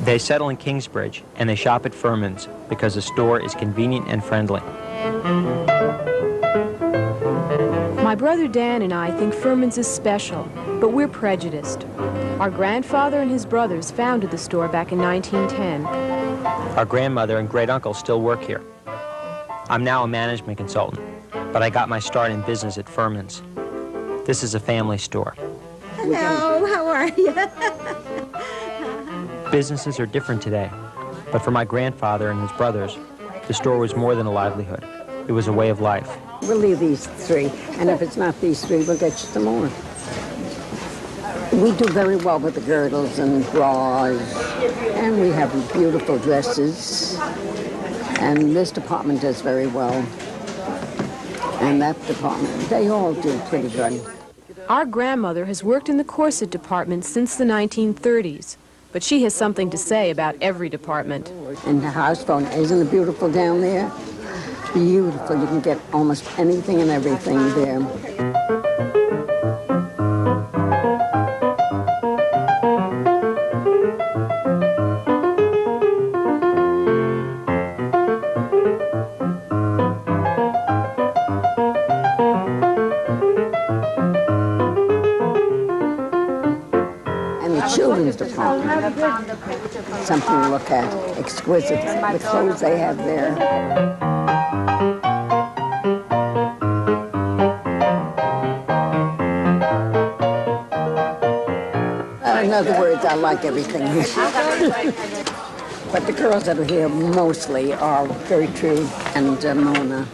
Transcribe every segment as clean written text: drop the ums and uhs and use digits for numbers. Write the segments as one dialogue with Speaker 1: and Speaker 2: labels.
Speaker 1: They settle in Kingsbridge, and they shop at Fuhrman's because the store is convenient and friendly.
Speaker 2: My brother Dan and I think Fuhrman's is special, but we're prejudiced. Our grandfather and his brothers founded the store back in 1910.
Speaker 1: Our grandmother and great-uncle still work here. I'm now a management consultant, but I got my start in business at Fuhrman's. This is a family store.
Speaker 3: Hello, how are you?
Speaker 1: Businesses are different today, but for my grandfather and his brothers, the store was more than a livelihood. It was a way of life.
Speaker 3: We'll leave these three, and if it's not these three, we'll get you some more. We do very well with the girdles and bras, and we have beautiful dresses, and this department does very well, and that department, they all do pretty good.
Speaker 2: Our grandmother has worked in the corset department since the 1930s, but she has something to say about every department.
Speaker 3: And the house phone, isn't it beautiful down there? Beautiful. You can get almost anything and everything there. Children's department. Something to look at. Exquisite. The clothes they have there. In other words, I like everything here. But the girls that are here mostly are Gertrude and Mona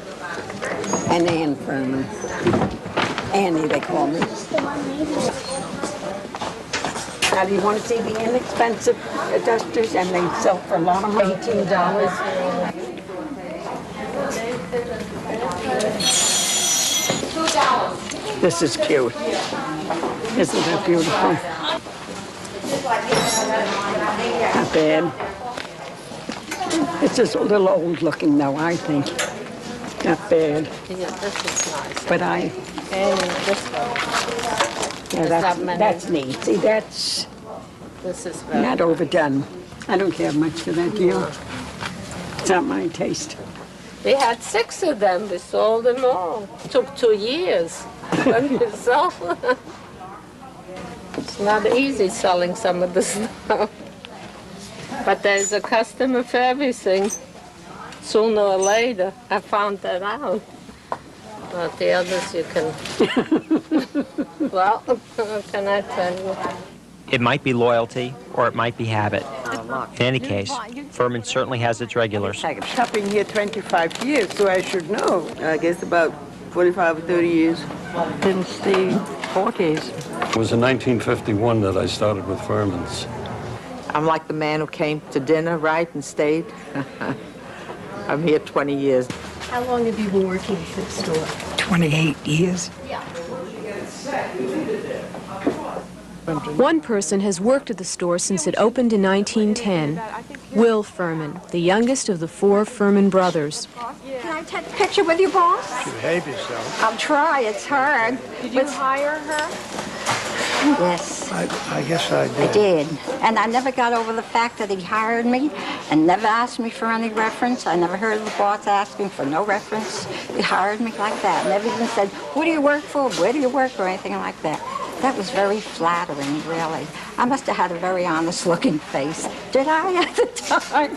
Speaker 3: and Ann Fuhrman. Annie, they call me. Now, do you want to see the inexpensive dusters? And they sell for a lot of money, $18. This is cute. Isn't that beautiful? Not bad. It's just a little old looking though, I think. Not bad.
Speaker 4: Yeah, this is nice.
Speaker 3: But
Speaker 4: And this one.
Speaker 3: yeah, that's neat. See, that's
Speaker 4: This is very
Speaker 3: not overdone. I don't care much for that deal. It's not my taste.
Speaker 4: We had 6 of them. We sold them all. It took 2 years. So it's not easy selling some of the stuff. But there's a customer for everything. Sooner or later, I found that out. But the others you can... Well, what can I tell you?
Speaker 1: It might be loyalty, or it might be habit. In any case, Fuhrman certainly has its regulars.
Speaker 5: I've been here 25 years, so I should know. I guess about 45 or 30 years.
Speaker 6: Since the 40s.
Speaker 7: It was in 1951 that I started with Fuhrman's.
Speaker 6: I'm like the man who came to dinner, right, and stayed. I'm here 20 years.
Speaker 8: How long have you been working at the store?
Speaker 5: 28 years.
Speaker 2: One person has worked at the store since it opened in 1910. Will Fuhrman, the youngest of the 4 Fuhrman brothers.
Speaker 8: Can I take a picture with you, boss?
Speaker 5: Behave yourself.
Speaker 8: I'll try. It's hard.
Speaker 9: Did you hire her?
Speaker 8: Yes.
Speaker 5: I guess I did.
Speaker 8: I did. And I never got over the fact that he hired me and never asked me for any reference. I never heard of the boss asking for no reference. He hired me like that. Never even said, who do you work for? Where do you work? Or anything like that. That was very flattering, really. I must have had a very honest-looking face. Did I at the time?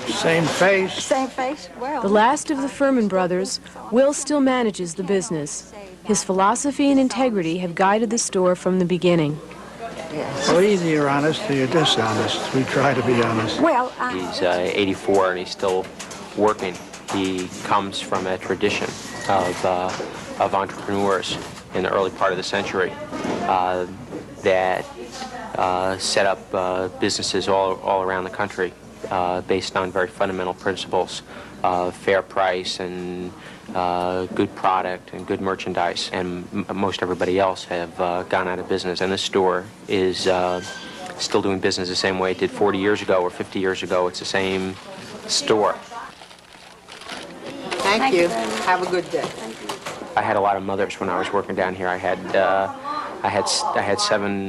Speaker 5: Same face.
Speaker 8: Same face? Well...
Speaker 2: The last of the Fuhrman brothers, Will still manages the business. His philosophy and integrity have guided the store from the beginning.
Speaker 8: Yes.
Speaker 5: Well, either you're honest or you're dishonest. We try to be honest.
Speaker 8: Well,
Speaker 10: He's 84 and he's still working. He comes from a tradition of entrepreneurs in the early part of the century that set up businesses all around the country based on very fundamental principles of fair price and good product and good merchandise. And most everybody else have gone out of business. And this store is still doing business the same way it did 40 years ago or 50 years ago. It's the same store.
Speaker 6: Thank you. Have a good day.
Speaker 10: I had a lot of mothers when I was working down here. I had I had seven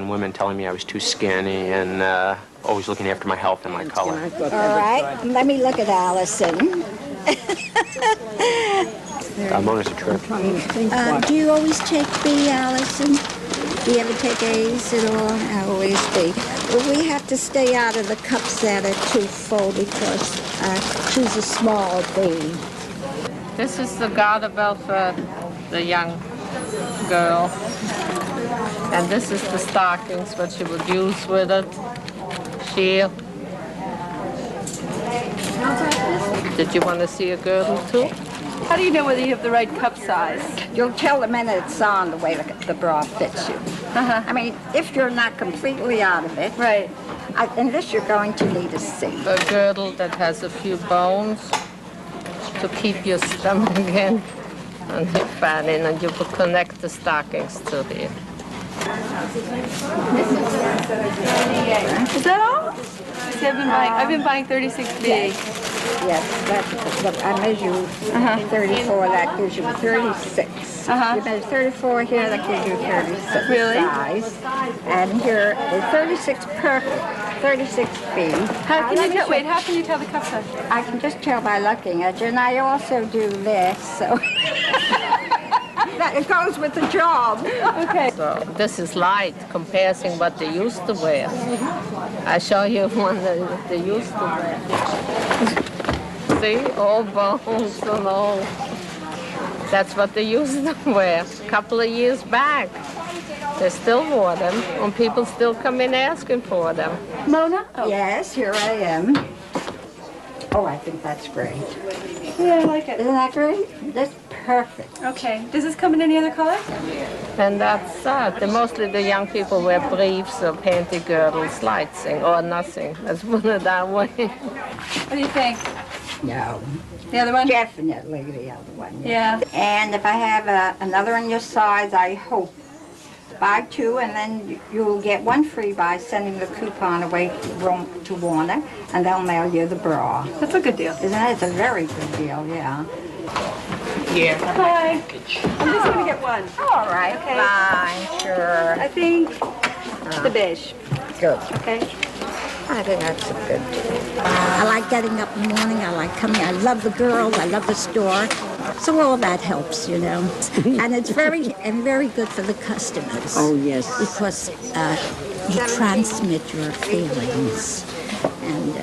Speaker 10: women telling me I was too skinny and always looking after my health and my color.
Speaker 8: All right, let me look at Alison.
Speaker 10: Mona's a trip.
Speaker 8: Do you always take B, Alison? Do you ever take A's at all? I always B. Well, we have to stay out of the cups that are too full because she's a small B.
Speaker 4: This is the garter belt for the young girl. And this is the stockings, what she would use with it. She... Did you want to see a girdle too?
Speaker 9: How do you know whether you have the right cup size?
Speaker 8: You'll tell the minute it's on the way the bra fits you. I mean, if you're not completely out of it,
Speaker 9: Right.
Speaker 8: In this you're going to need a C.
Speaker 4: A girdle that has a few bones to keep your stomach in and your fat in, and you will connect the stockings to the...
Speaker 9: Is that all? See, I've been buying 36B.
Speaker 8: Yes, look, I measure 34, that gives you 36. You measure 34 here, that gives you 36
Speaker 9: Really?
Speaker 8: size. And here is 36 perfect, 36B.
Speaker 9: How can you tell the cup size?
Speaker 8: I can just tell by looking at you, and I also do this, so that it goes with the job.
Speaker 9: Okay.
Speaker 4: So this is light comparing what they used to wear. I show you one that they used to wear. See, all bones and all. That's what they used to wear a couple of years back. They still wore them, and people still come in asking for them.
Speaker 9: Mona?
Speaker 8: Oh. Yes, here I am. Oh, I think that's great.
Speaker 9: Yeah, I like it.
Speaker 8: Isn't that great? That's perfect.
Speaker 9: Okay. Does this come in any other color?
Speaker 4: And that's sad. Mostly the young people wear briefs or panty girdles, lighting, or nothing. Let's put it that way.
Speaker 9: What do you think?
Speaker 8: No.
Speaker 9: The other one?
Speaker 8: Definitely the other one.
Speaker 9: Yeah.
Speaker 8: And if I have another in your size, I hope buy two, and then you'll get one free by sending the coupon away to Warner, and they'll mail you the bra.
Speaker 9: That's a good deal.
Speaker 8: Isn't it? It's a very good deal, yeah.
Speaker 4: Yeah.
Speaker 9: Hi. I'm just going to get one.
Speaker 8: All right,
Speaker 9: Okay.
Speaker 8: fine, sure.
Speaker 9: I think the beige.
Speaker 8: Good.
Speaker 9: Okay.
Speaker 8: I think that's a good deal. I like getting up in the morning. I like coming. I love the girls. I love the store. So all that helps, you know. And it's very good for the customers.
Speaker 3: Oh, yes.
Speaker 8: Because you transmit your feelings. And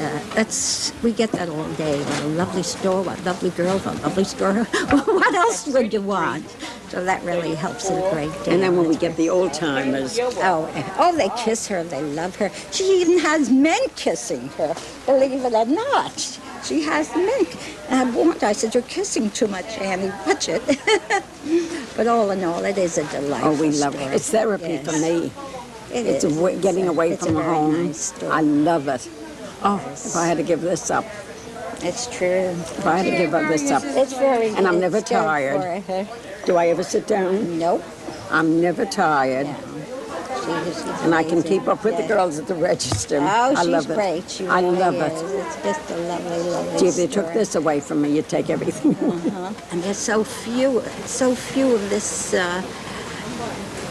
Speaker 8: we get that all day. What a lovely store, what lovely girls, what lovely store. What else would you want? So that really helps it a great deal.
Speaker 3: And then when we get the old timers.
Speaker 8: Oh, they kiss her, they love her. She even has men kissing her, believe it or not. She has men. And I warned her, I said, you're kissing too much, Annie, watch it. But all in all, it is a delightful
Speaker 3: Oh, we love it. It's therapy for me. It's getting away from home.
Speaker 8: Nice
Speaker 3: I love it. Oh, if I had to give this up.
Speaker 8: It's true.
Speaker 3: If I had to give this up.
Speaker 8: It's very
Speaker 3: And I'm never
Speaker 8: it's good
Speaker 3: tired.
Speaker 8: for her.
Speaker 3: Do I ever sit down?
Speaker 8: Nope.
Speaker 3: I'm never tired.
Speaker 8: She's
Speaker 3: And I can keep
Speaker 8: amazing.
Speaker 3: up with the
Speaker 8: Yeah.
Speaker 3: girls at the register.
Speaker 8: Oh,
Speaker 3: I
Speaker 8: she's
Speaker 3: love it.
Speaker 8: great. She
Speaker 3: I
Speaker 8: really
Speaker 3: love
Speaker 8: is.
Speaker 3: it.
Speaker 8: It's just a lovely, lovely
Speaker 3: Gee, if they
Speaker 8: store.
Speaker 3: took this away from me, you'd take everything.
Speaker 8: And there's so few of this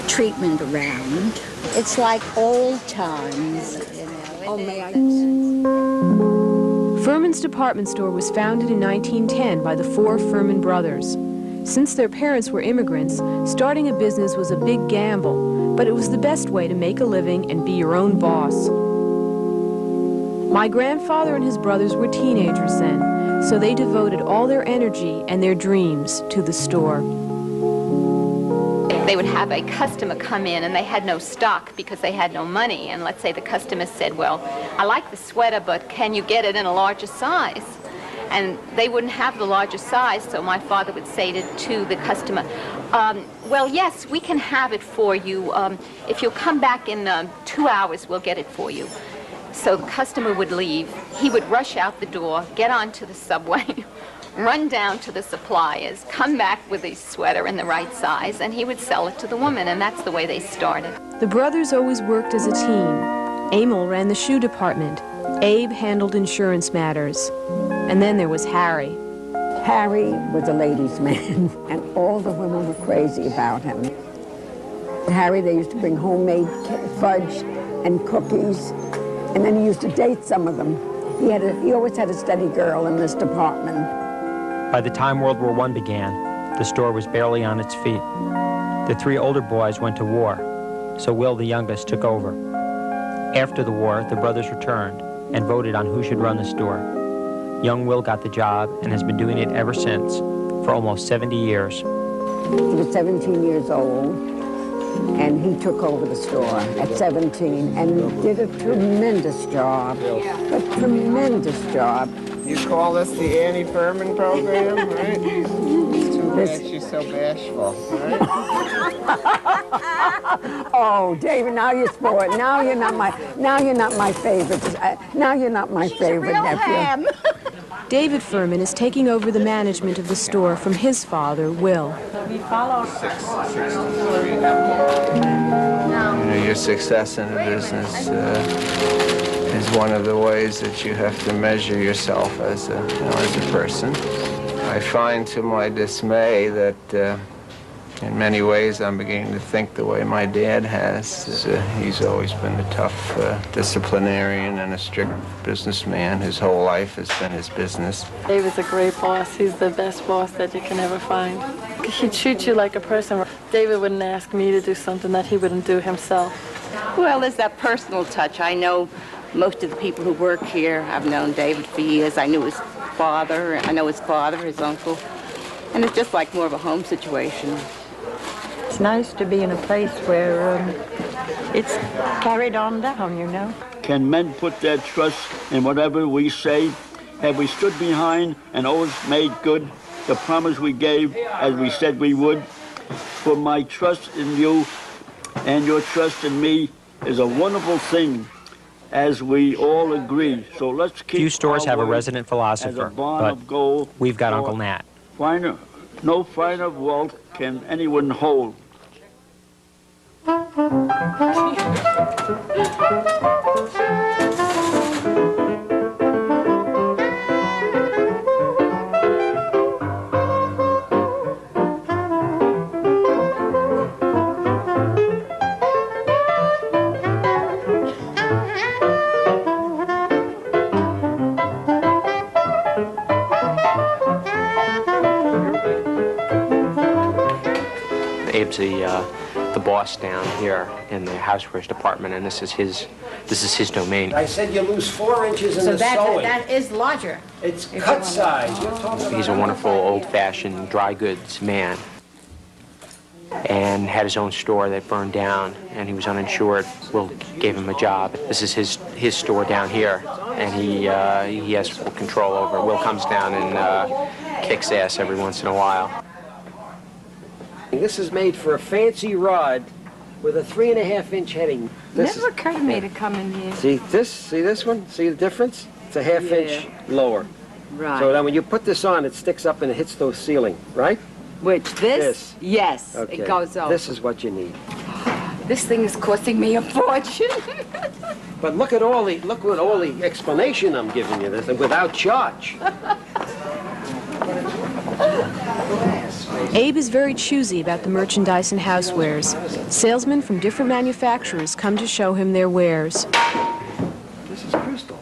Speaker 8: treatment around. It's like old times. You know.
Speaker 3: Oh, may I?
Speaker 2: Fuhrman's Department Store was founded in 1910 by the four Fuhrman brothers. Since their parents were immigrants, starting a business was a big gamble, but it was the best way to make a living and be your own boss. My grandfather and his brothers were teenagers then, so they devoted all their energy and their dreams to the store.
Speaker 11: They would have a customer come in and they had no stock because they had no money. And let's say the customer said, well, I like the sweater, but can you get it in a larger size? And they wouldn't have the larger size, so my father would say to the customer, well, yes, we can have it for you. If you'll come back in 2 hours, we'll get it for you. So the customer would leave. He would rush out the door, get onto the subway, run down to the suppliers, come back with a sweater in the right size, and he would sell it to the woman, and that's the way they started.
Speaker 2: The brothers always worked as a team. Emil ran the shoe department. Abe handled insurance matters. And then there was Harry.
Speaker 3: Harry was a ladies' man, and all the women were crazy about him. Harry, they used to bring homemade fudge and cookies, and then he used to date some of them. He always had a steady girl in this department.
Speaker 1: By the time World War I began, the store was barely on its feet. The three older boys went to war, so Will, the youngest, took over. After the war, the brothers returned and voted on who should run the store. Young Will got the job and has been doing it ever since, for almost 70 years.
Speaker 3: He was 17 years old, and he took over the store at 17 and did a tremendous job. A tremendous job.
Speaker 12: You call this the Annie Fuhrman program, right? It's too bad she's so bashful, right?
Speaker 3: Oh, David, now you're spoiled. Now you're not my favorite. Now you're not my favorite nephew.
Speaker 2: David Fuhrman is taking over the management of the store from his father, Will.
Speaker 12: We follow 663.
Speaker 13: Your success in the business is one of the ways that you have to measure yourself as a person. I find to my dismay that in many ways I'm beginning to think the way my dad has. He's always been a tough disciplinarian and a strict businessman. His whole life has been his business.
Speaker 9: David's a great boss. He's the best boss that you can ever find. He'd treat you like a person. David wouldn't ask me to do something that he wouldn't do himself.
Speaker 14: Well, there's that personal touch. I know most of the people who work here. I've known David for years. I knew his father. I know his father, his uncle. And it's just like more of a home situation.
Speaker 15: It's nice to be in a place where it's carried on down, you know.
Speaker 16: Can men put their trust in whatever we say? Have we stood behind and always made good the promise we gave as we said we would? For my trust in you and your trust in me is a wonderful thing, as we all agree. So let's keep.
Speaker 1: Few stores have a resident philosopher, but we've got Uncle Nat.
Speaker 16: No finer wealth can anyone hold.
Speaker 10: Abe's the boss down here in the housewares department, and this is his domain.
Speaker 17: I said you lose 4 inches in the sewing.
Speaker 18: That is larger.
Speaker 17: It's cut size. You're talking about.
Speaker 10: He's a wonderful old-fashioned dry goods man, and had his own store that burned down, and he was uninsured. Will gave him a job. This is his store down here, and he has full control over it. Will comes down and kicks ass every once in a while.
Speaker 17: This is made for a fancy rod with a 3.5-inch heading.
Speaker 15: Never occurred to me to come in here.
Speaker 17: See this one? See the difference? It's a half-inch lower.
Speaker 15: Right.
Speaker 17: So then when you put this on, it sticks up and it hits the ceiling, right?
Speaker 15: Which, this? Yes,
Speaker 17: okay.
Speaker 15: It goes up.
Speaker 17: This is what you need.
Speaker 15: This thing is costing me a fortune.
Speaker 17: But look at all the explanation I'm giving you, this without charge.
Speaker 2: Abe is very choosy about the merchandise and housewares. Salesmen from different manufacturers come to show him their wares.
Speaker 17: This is crystal.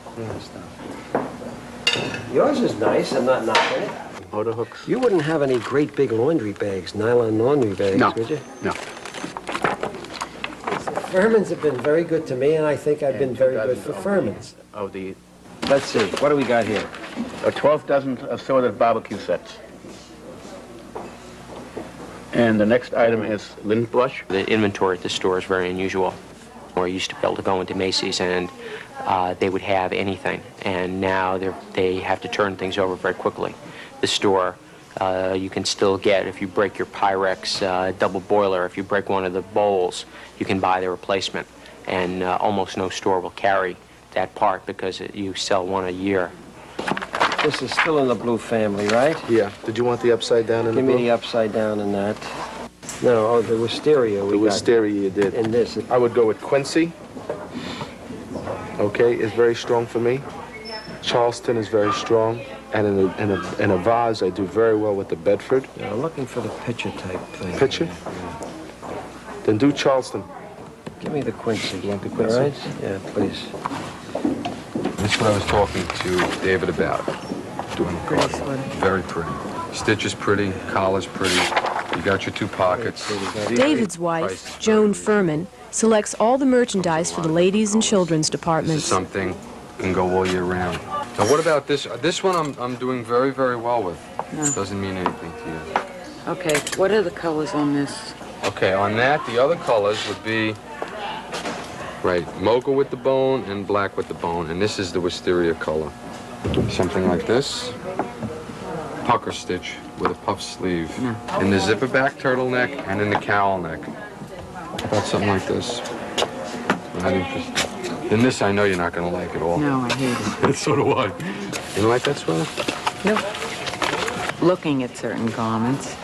Speaker 17: Yours is nice. I'm not knocking it.
Speaker 7: Motor hooks.
Speaker 17: You wouldn't have any great big laundry bags, nylon laundry bags, would you?
Speaker 7: No.
Speaker 17: Fuhrmans have been very good to me, and I think I've been very good for Fuhrmans. Let's see. What do we got here?
Speaker 16: 12 dozen assorted barbecue sets. And the next item is lint brush.
Speaker 10: The inventory at the store is very unusual. Or used to be able to go into Macy's and they would have anything, and now they have to turn things over very quickly. The store, you can still get, if you break your Pyrex double boiler, if you break one of the bowls, you can buy the replacement, and almost no store will carry that part because you sell one a year.
Speaker 17: This is still in the blue family, right?
Speaker 7: Yeah. Did you want the upside down in the blue?
Speaker 17: Give me the upside down in that. No, the wisteria we got.
Speaker 7: The wisteria you did.
Speaker 17: In this.
Speaker 7: I would go with Quincy. Okay, it's very strong for me. Charleston is very strong. And in a vase, I do very well with the Bedford.
Speaker 17: Yeah, I'm looking for the pitcher type thing.
Speaker 7: Pitcher? Then do Charleston.
Speaker 17: Give me the Quincy.
Speaker 7: You want the Quincy?
Speaker 17: All right? Yeah, please.
Speaker 18: That's what I was talking to David about. Doing the garden. Very pretty. Stitch is pretty, collar's pretty. You got your 2 pockets.
Speaker 2: David's wife, Joan Fuhrman, selects all the merchandise for the ladies and children's departments.
Speaker 18: Something can go all year round. Now what about this? This one I'm doing very, very well with.
Speaker 6: No.
Speaker 18: Doesn't mean anything to you.
Speaker 6: Okay, what are the colors on this?
Speaker 18: Okay, on that, the other colors would be, right, mocha with the bone and black with the bone, and this is the wisteria color. Something like this. Pucker stitch with a puff sleeve. In the zipper back turtleneck and in the cowl neck. How about something like this? Not interesting. Then this I know you're not going to like at all.
Speaker 6: No, I hate it.
Speaker 18: So do I. You don't like that sweater?
Speaker 6: No. Looking at certain garments,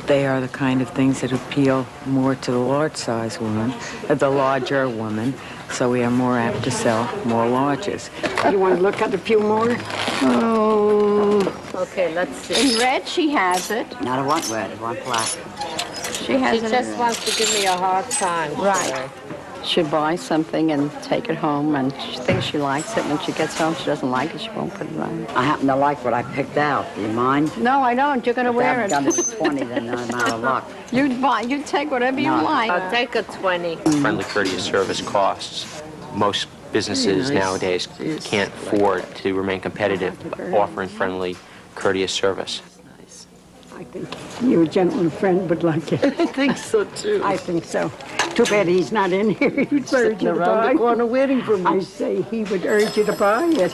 Speaker 6: they are the kind of things that appeal more to the large size woman, the larger woman, so we are more apt to sell more larges.
Speaker 3: You want to look at a few more?
Speaker 4: Oh. Okay, let's see.
Speaker 8: In red, she has it.
Speaker 3: No, I want red, I want black.
Speaker 8: She has
Speaker 4: She
Speaker 8: it.
Speaker 4: just wants to give me a hard time.
Speaker 8: Right. She'll buy something and take it home, and she thinks she likes it. When she gets home, she doesn't like it, she won't put it on.
Speaker 3: I happen to like what I picked out. Do you mind?
Speaker 8: No, I don't. You're going to wear it.
Speaker 3: If I haven't done it at 20, then I'm out of luck.
Speaker 8: You take whatever you like.
Speaker 4: I'll take a 20.
Speaker 10: Friendly courteous service costs. Most businesses nowadays can't afford to remain competitive offering friendly courteous service.
Speaker 3: I think your gentleman friend would like it.
Speaker 5: I think so, too.
Speaker 3: I think so. Too bad he's not in here. He'd urge you to
Speaker 5: around
Speaker 3: buy.
Speaker 5: the corner waiting for me.
Speaker 3: I say he would urge you to buy it.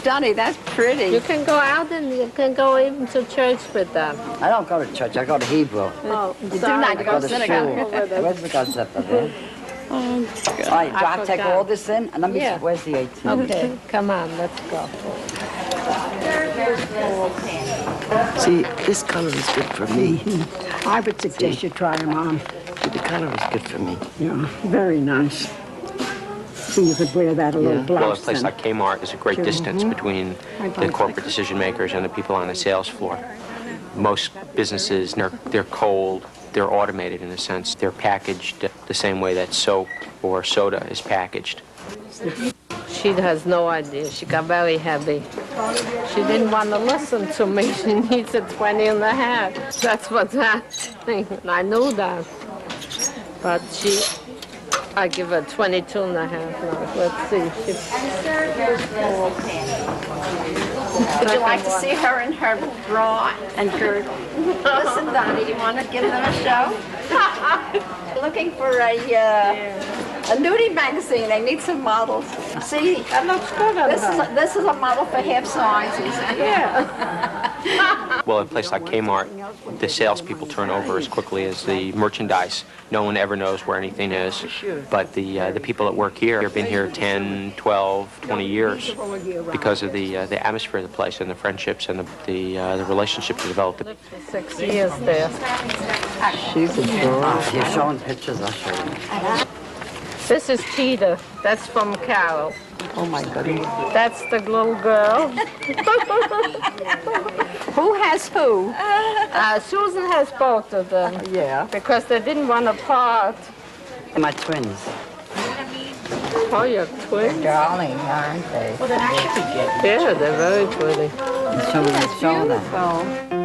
Speaker 8: Donnie, that's pretty.
Speaker 4: You can go out and you can go even to church with them.
Speaker 3: I don't go to church. I go to Hebrew.
Speaker 4: Oh,
Speaker 8: You do not go to synagogue.
Speaker 3: Where's the gazette there? All right, do I have to take all this in? And let me see, where's the 18?
Speaker 4: Okay, come on, let's go.
Speaker 5: See, this color is good for me.
Speaker 3: I would suggest you try them on.
Speaker 5: The color is good for me.
Speaker 3: Yeah, very nice. So you could wear that a little blouse.
Speaker 10: Well, a place like Kmart is a great distance between the corporate decision makers and the people on the sales floor. Most businesses, they're cold, they're automated in a sense. They're packaged the same way that soap or soda is packaged.
Speaker 4: She has no idea. She got very heavy. She didn't want to listen to me. She needs a 20 and a half. That's what's happening. I knew that. But I give her 22 and a half now. Let's see.
Speaker 8: Would you like to see her in her bra and girdle? Listen, Donnie, you want to give them a show? Looking for a nudie magazine. They need some models. See,
Speaker 4: that looks good on her.
Speaker 8: This is a model for half sizes.
Speaker 4: Yeah.
Speaker 10: Well, at a place like Kmart, the salespeople turn over as quickly as the merchandise. No one ever knows where anything is. But the people that work here have been here 10, 12, 20 years because of the atmosphere of the place and the friendships and the relationships developed.
Speaker 4: 6 years there.
Speaker 3: She's a girl. You're showing pictures, I'll show you.
Speaker 4: This is Peter. That's from Carol.
Speaker 5: Oh, my goodness.
Speaker 4: That's the little girl.
Speaker 8: Who has who?
Speaker 4: Susan has both of them.
Speaker 5: Yeah.
Speaker 4: Because they didn't want to part.
Speaker 3: My twins.
Speaker 4: Oh, you're twins?
Speaker 3: Darling, aren't they?
Speaker 8: Well, then I should be good.
Speaker 4: Yeah, they're very pretty.
Speaker 3: Show them.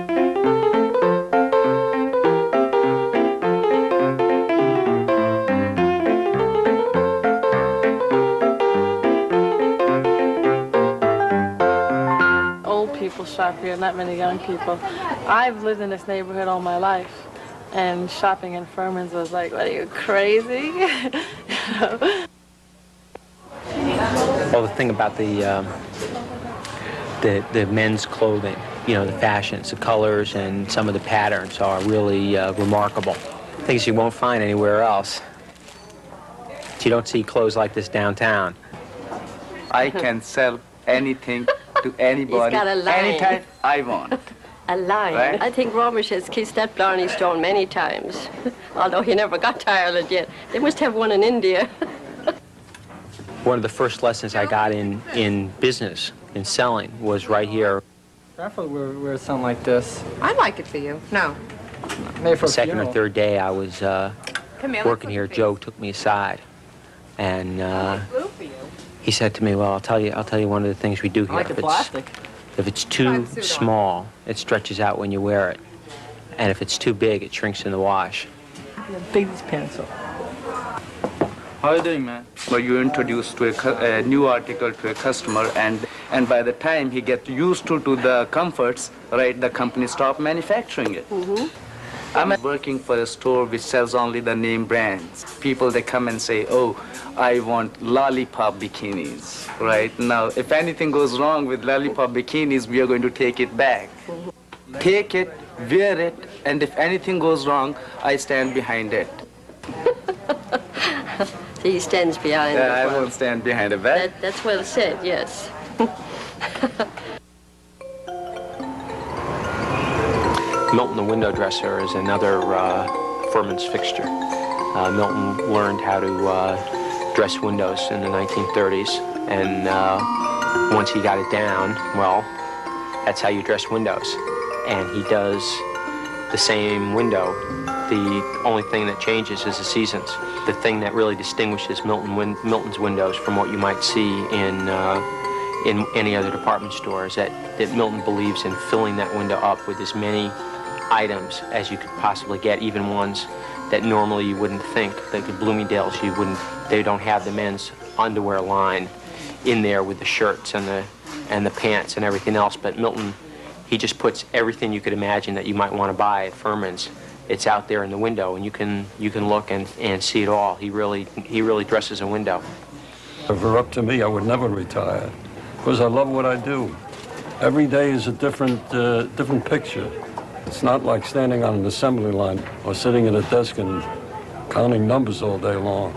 Speaker 9: People shop here, not many young people. I've lived in this neighborhood all my life, and shopping in Fuhrman's was like, what are you, crazy?
Speaker 1: Well, the thing about the men's clothing, you know, the fashions, the colors, and some of the patterns are really remarkable. Things you won't find anywhere else. You don't see clothes like this downtown.
Speaker 12: I can sell anything to anybody,
Speaker 19: He's got a line.
Speaker 12: anytime I want.
Speaker 19: A line.
Speaker 12: Right?
Speaker 19: I think Romish has kissed that Blarney Stone many times, although he never got to Ireland yet. They must have one in India.
Speaker 1: One of the first lessons I got in business, in selling, was right here.
Speaker 12: Careful, we're something like this.
Speaker 6: I'd like it for you. No.
Speaker 1: The second or third day I was working here, Joe took me aside, and he said to me, "Well, I'll tell you one of the things we do here. If it's too small, it stretches out when you wear it, and if it's too big, it shrinks in the wash."
Speaker 20: Biggest pencil.
Speaker 21: How are you doing, man? Well, you introduce to a new article to a customer, and by the time he gets used to the comforts, right, the company stop manufacturing it. I'm working for a store which sells only the name brands. People, they come and say, "Oh, I want lollipop bikinis," right? Now, if anything goes wrong with lollipop bikinis, we are going to take it back. Take it, wear it, and if anything goes wrong, I stand behind it.
Speaker 19: He stands behind it.
Speaker 21: I won't stand behind a back.
Speaker 19: That's well said, yes.
Speaker 10: Milton the window dresser is another Fuhrman's fixture. Milton learned how to dress windows in the 1930s, and once he got it down, well, that's how you dress windows. And he does the same window. The only thing that changes is the seasons. The thing that really distinguishes Milton's windows from what you might see in any other department store is that Milton believes in filling that window up with as many items as you could possibly get, even ones that normally you wouldn't think. Like the Bloomingdale's, they don't have the men's underwear line in there with the shirts and the pants and everything else. But Milton, he just puts everything you could imagine that you might want to buy at Fuhrman's. It's out there in the window, and you can look and see it all. He really dresses a window.
Speaker 22: If it were up to me, I would never retire, because I love what I do. Every day is a different picture. It's not like standing on an assembly line or sitting at a desk and counting numbers all day long,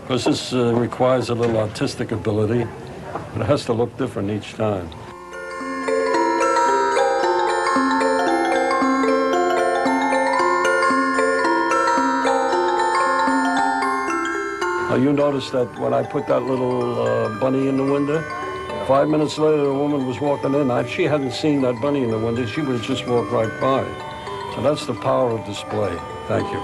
Speaker 22: because this requires a little artistic ability, and it has to look different each time. You noticed that when I put that little bunny in the window, 5 minutes later, a woman was walking in. If she hadn't seen that bunny in the window, she would have just walked right by. So that's the power of display. Thank you.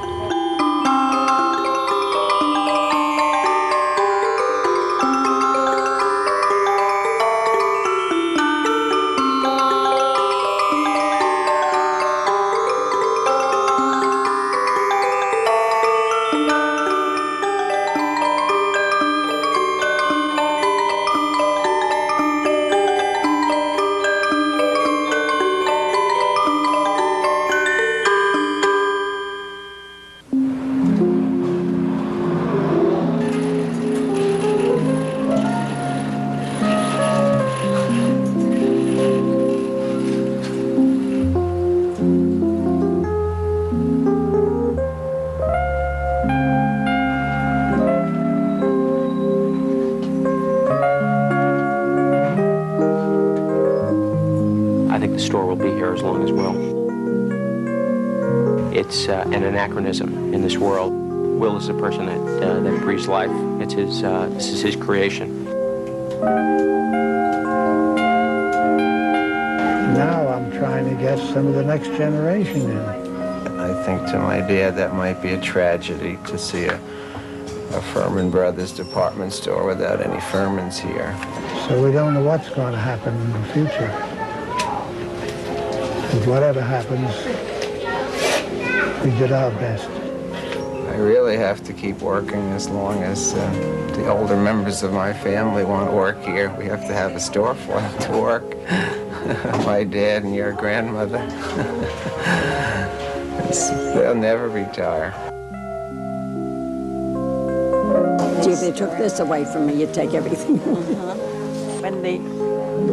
Speaker 22: It's an anachronism in this world. Will is the person that breathes life. It's his. This is his creation.
Speaker 23: Now I'm trying to get some of the next generation in.
Speaker 13: I think to my dad that might be a tragedy to see a Fuhrman Brothers department store without any Fuhrmans here.
Speaker 23: So we don't know what's going to happen in the future. But whatever happens, we did our best.
Speaker 13: I really have to keep working as long as the older members of my family want to work here. We have to have a store for them to work. My dad and your grandmother. They'll never retire.
Speaker 3: Gee, if they took this away from me, you'd take everything.
Speaker 15: When the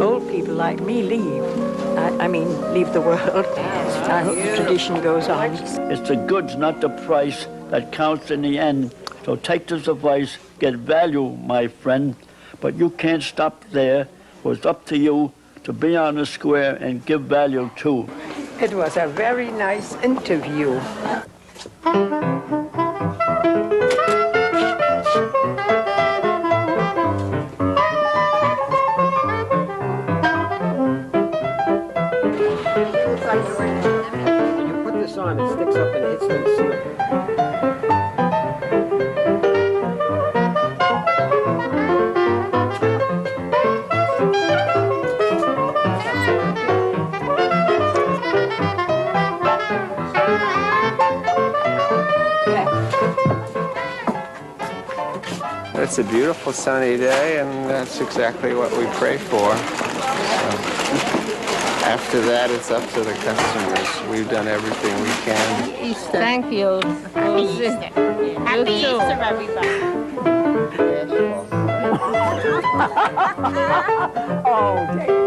Speaker 15: old people like me leave, I mean, leave the world, I hope the tradition goes on.
Speaker 16: It's the goods, not the price, that counts in the end. So take this advice, get value, my friend, but you can't stop there. It's up to you to be on the square and give value too.
Speaker 15: It was a very nice interview.
Speaker 17: When you put this on, it sticks up
Speaker 13: It's a beautiful sunny day, and that's exactly what we pray for. So, after that, it's up to the customers. We've done everything we can.
Speaker 4: Easter. Thank you. Happy Easter. Happy Easter, everybody.
Speaker 3: Oh, David.